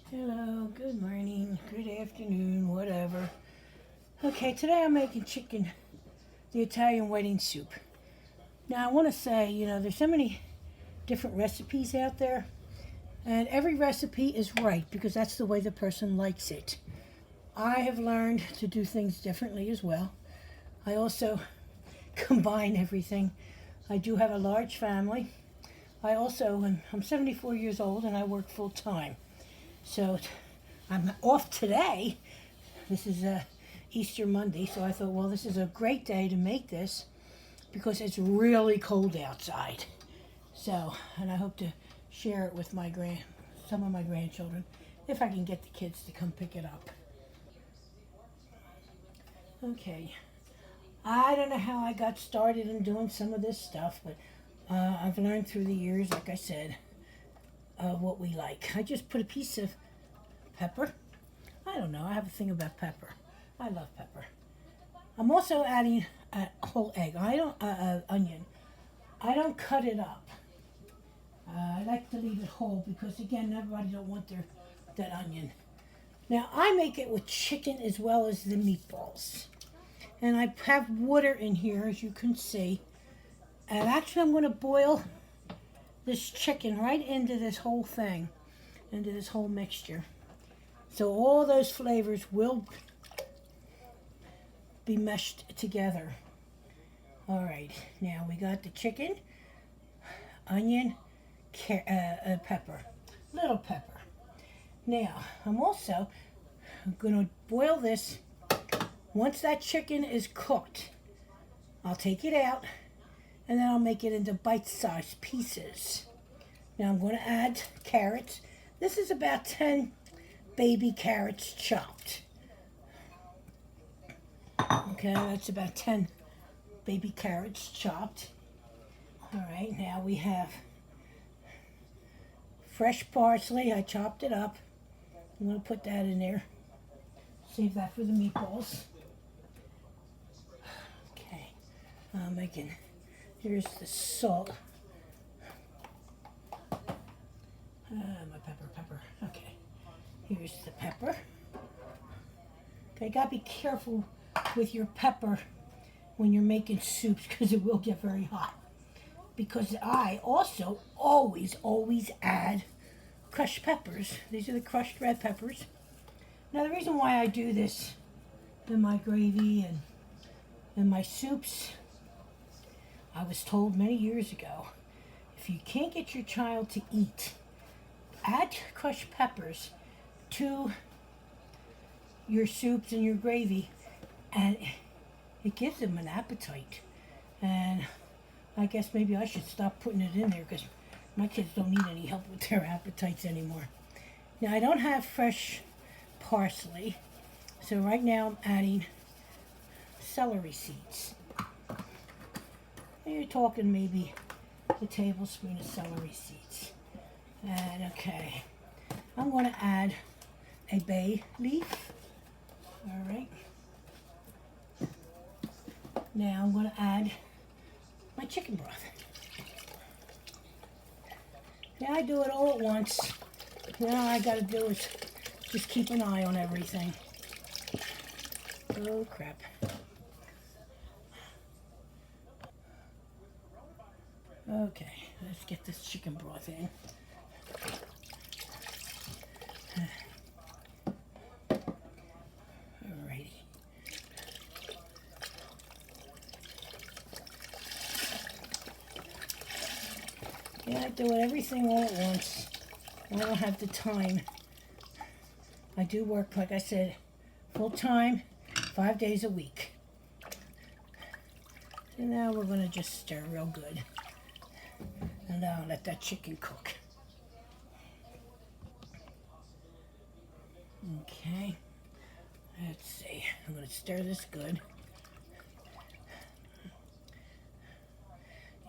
Hello, good morning, good afternoon, whatever. Okay, today I'm making chicken, the Italian wedding soup. Now I want to say, there's so many different recipes out there, and every recipe is right because that's the way the person likes it. I have learned to do things differently as well. I also combine everything. I do have a large family. I'm 74 years old and I work full time. So I'm off today. This is Easter Monday, so I thought, well, this is a great day to make this because it's really cold outside. So, and I hope to share it with some of my grandchildren, if I can get the kids to come pick it up. Okay, I don't know how I got started in doing some of this stuff, but I've learned through the years, like I said, what we like. I just put a piece of pepper. I don't know, I have a thing about pepper. I love pepper. I'm also adding a whole egg. Onion. I don't cut it up. I like to leave it whole because again, everybody don't want that onion. Now I make it with chicken as well as the meatballs, and I have water in here as you can see. And actually, I'm going to boil this chicken right into this whole thing, into this whole mixture. So all those flavors will be meshed together. All right, now we got the chicken, onion, pepper, little pepper. Now I'm going to boil this. Once that chicken is cooked, I'll take it out and then I'll make it into bite-sized pieces. Now I'm going to add carrots. This is about 10 baby carrots chopped. Okay, that's about 10 baby carrots chopped. All right, now we have fresh parsley. I chopped it up. I'm going to put that in there. Save that for the meatballs. Okay, here's the salt. My pepper. Okay, here's the pepper. Okay, gotta be careful with your pepper when you're making soups because it will get very hot. Because I also always add crushed peppers. These are the crushed red peppers. Now the reason why I do this in my gravy and in my soups, I was told many years ago, if you can't get your child to eat, add crushed peppers to your soups and your gravy, and it gives them an appetite. And I guess maybe I should stop putting it in there because my kids don't need any help with their appetites anymore. Now I don't have fresh parsley, so right now I'm adding celery seeds. And you're talking maybe a tablespoon of celery seeds. And okay, I'm going to add a bay leaf. All right. Now I'm going to add my chicken broth. Now I do it all at once. Now all I got to do is just keep an eye on everything. Oh crap. Okay, let's get this chicken broth in. Alrighty. Yeah, I do everything all at once. I don't have the time. I do work, like I said, full time, 5 days a week. So now we're going to just stir real good. And now let that chicken cook. Okay. Let's see. I'm going to stir this good.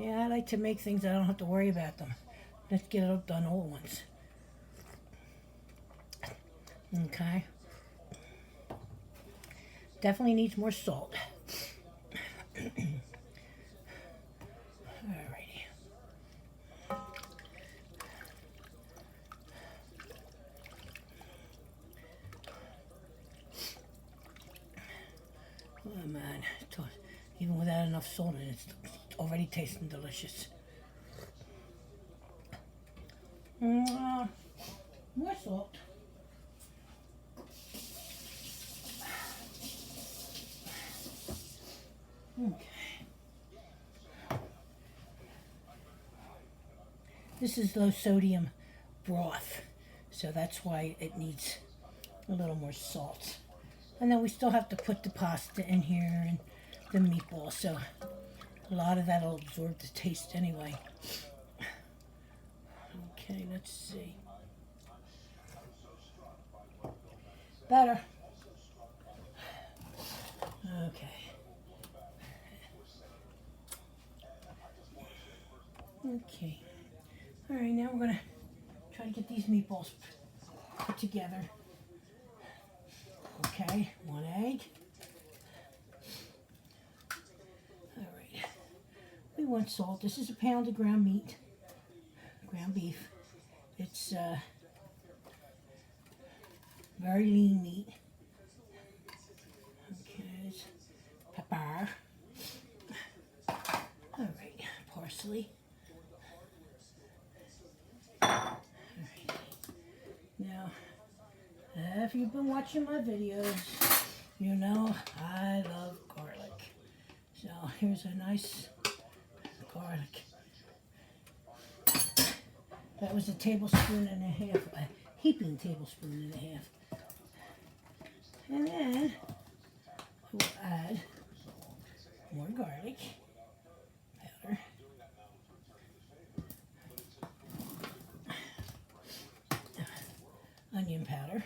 Yeah, I like to make things I don't have to worry about them. Let's get it done all at once. Okay. Definitely needs more salt. Alrighty. Even without enough salt in it, it's already tasting delicious. More salt. Okay. This is low sodium broth, so that's why it needs a little more salt. And then we still have to put the pasta in here and the meatballs, so a lot of that will absorb the taste anyway. Okay, let's see. Better. Okay. Okay. All right, now we're gonna try to get these meatballs put together. Okay, 1 egg. All right. We want salt. This is a pound of ground meat, ground beef. It's very lean meat. Okay, pepper. All right, parsley. All right. Now, if you've been watching my videos, you know I love garlic. So here's a nice garlic. That was a tablespoon and a half, a heaping tablespoon and a half. And then we'll add more garlic powder. Onion powder.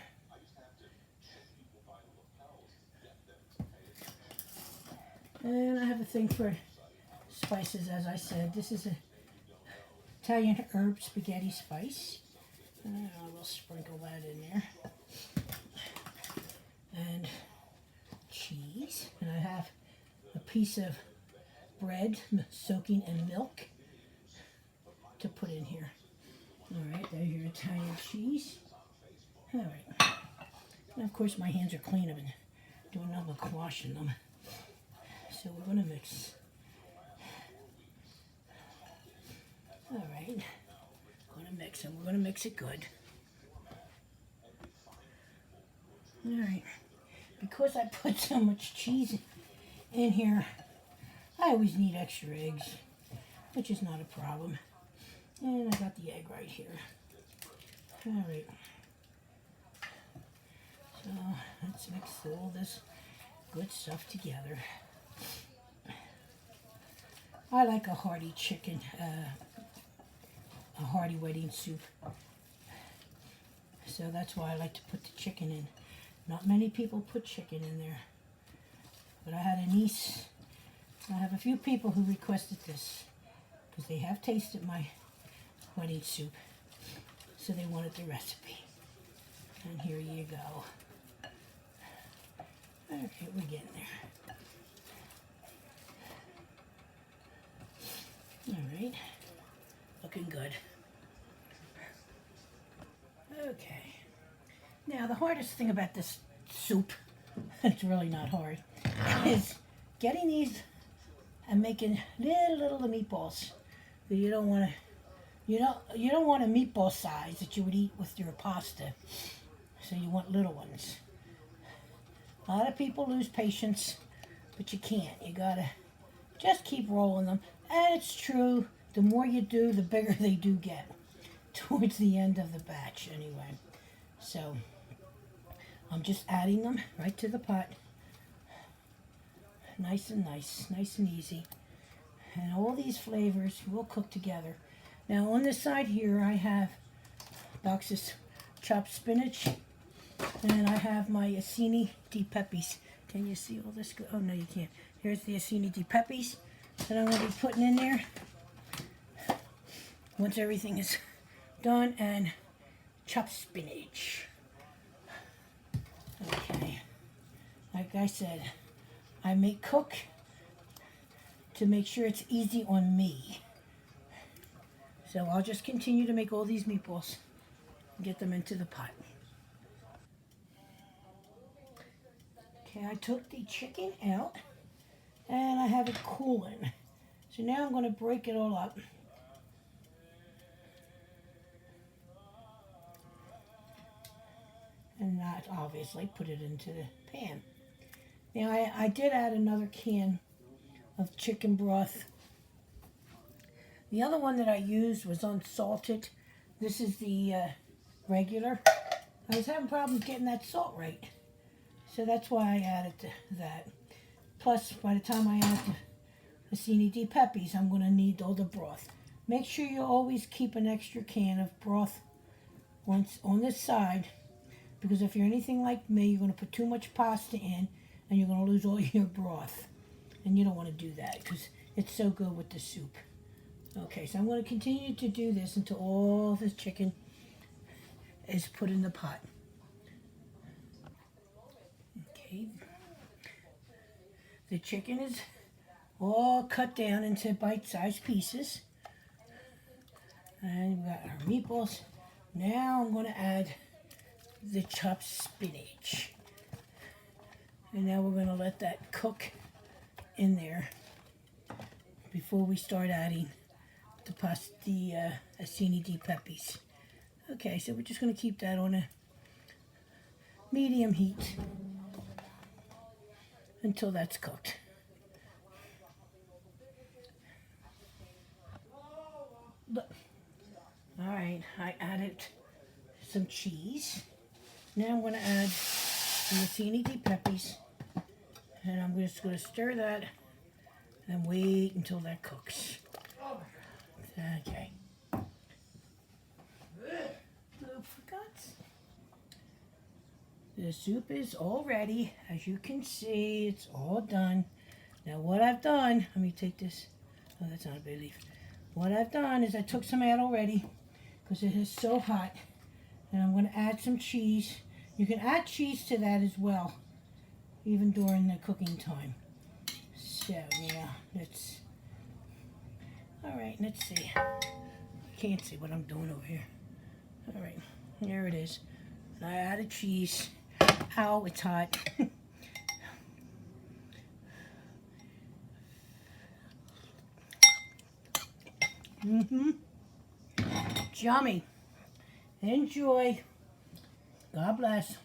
And I have a thing for spices, as I said. This is a Italian herb spaghetti spice. I will sprinkle that in there. And cheese. And I have a piece of bread soaking in milk to put in here. All right, there's your Italian cheese. All right. And of course, my hands are clean. I've been doing nothing but washing them. So we're going to mix. All right. Going to mix it. We're going to mix it good. All right. Because I put so much cheese in here, I always need extra eggs, which is not a problem. And I got the egg right here. All right. So let's mix all this good stuff together. I like a hearty chicken, a hearty wedding soup. So that's why I like to put the chicken in. Not many people put chicken in there. But I had a niece, I have a few people who requested this because they have tasted my wedding soup. So they wanted the recipe. And here you go. Okay, we're getting there. All right, looking good. Okay, now the hardest thing about this soup, it's really not hard, is getting these and making little meatballs. You don't want to, you don't want a meatball size that you would eat with your pasta. So you want little ones. A lot of people lose patience, but you can't. You gotta just keep rolling them. And it's true, the more you do, the bigger they do get. Towards the end of the batch, anyway. So, I'm just adding them right to the pot. Nice and easy. And all these flavors will cook together. Now, on this side here, I have boxes chopped spinach. And I have my Acini di Pepis. Can you see all this? Oh, no, you can't. Here's the Acini di Pepis that I'm going to be putting in there once everything is done, and chopped spinach. Okay, like I said, I may cook to make sure it's easy on me. So I'll just continue to make all these meatballs and get them into the pot. Okay, I took the chicken out and I have it cooling. So now I'm going to break it all up. And not obviously put it into the pan. Now I did add another can of chicken broth. The other one that I used was unsalted. This is the regular. I was having problems getting that salt right. So that's why I added that. Plus, by the time I add the Asini di Pepis, I'm going to need all the broth. Make sure you always keep an extra can of broth on this side, because if you're anything like me, you're going to put too much pasta in and you're going to lose all your broth. And you don't want to do that because it's so good with the soup. Okay, so I'm going to continue to do this until all this chicken is put in the pot. Okay. The chicken is all cut down into bite-sized pieces. And we got our meatballs. Now I'm going to add the chopped spinach. And now we're going to let that cook in there before we start adding the Asini di Pepis. Okay, so we're just going to keep that on a medium heat until that's cooked. Alright, I added some cheese. Now I'm going to add the Asini di Pepis, and I'm just going to stir that and wait until that cooks. Okay. The soup is all ready. As you can see, it's all done. Now what I've done, let me take this. Oh, that's not a bay leaf. What I've done is I took some out already because it is so hot. And I'm going to add some cheese. You can add cheese to that as well, even during the cooking time. So, yeah, let's... Alright, let's see. Can't see what I'm doing over here. Alright, there it is. And I added cheese. Ow, it's hot. Yummy. Enjoy. God bless.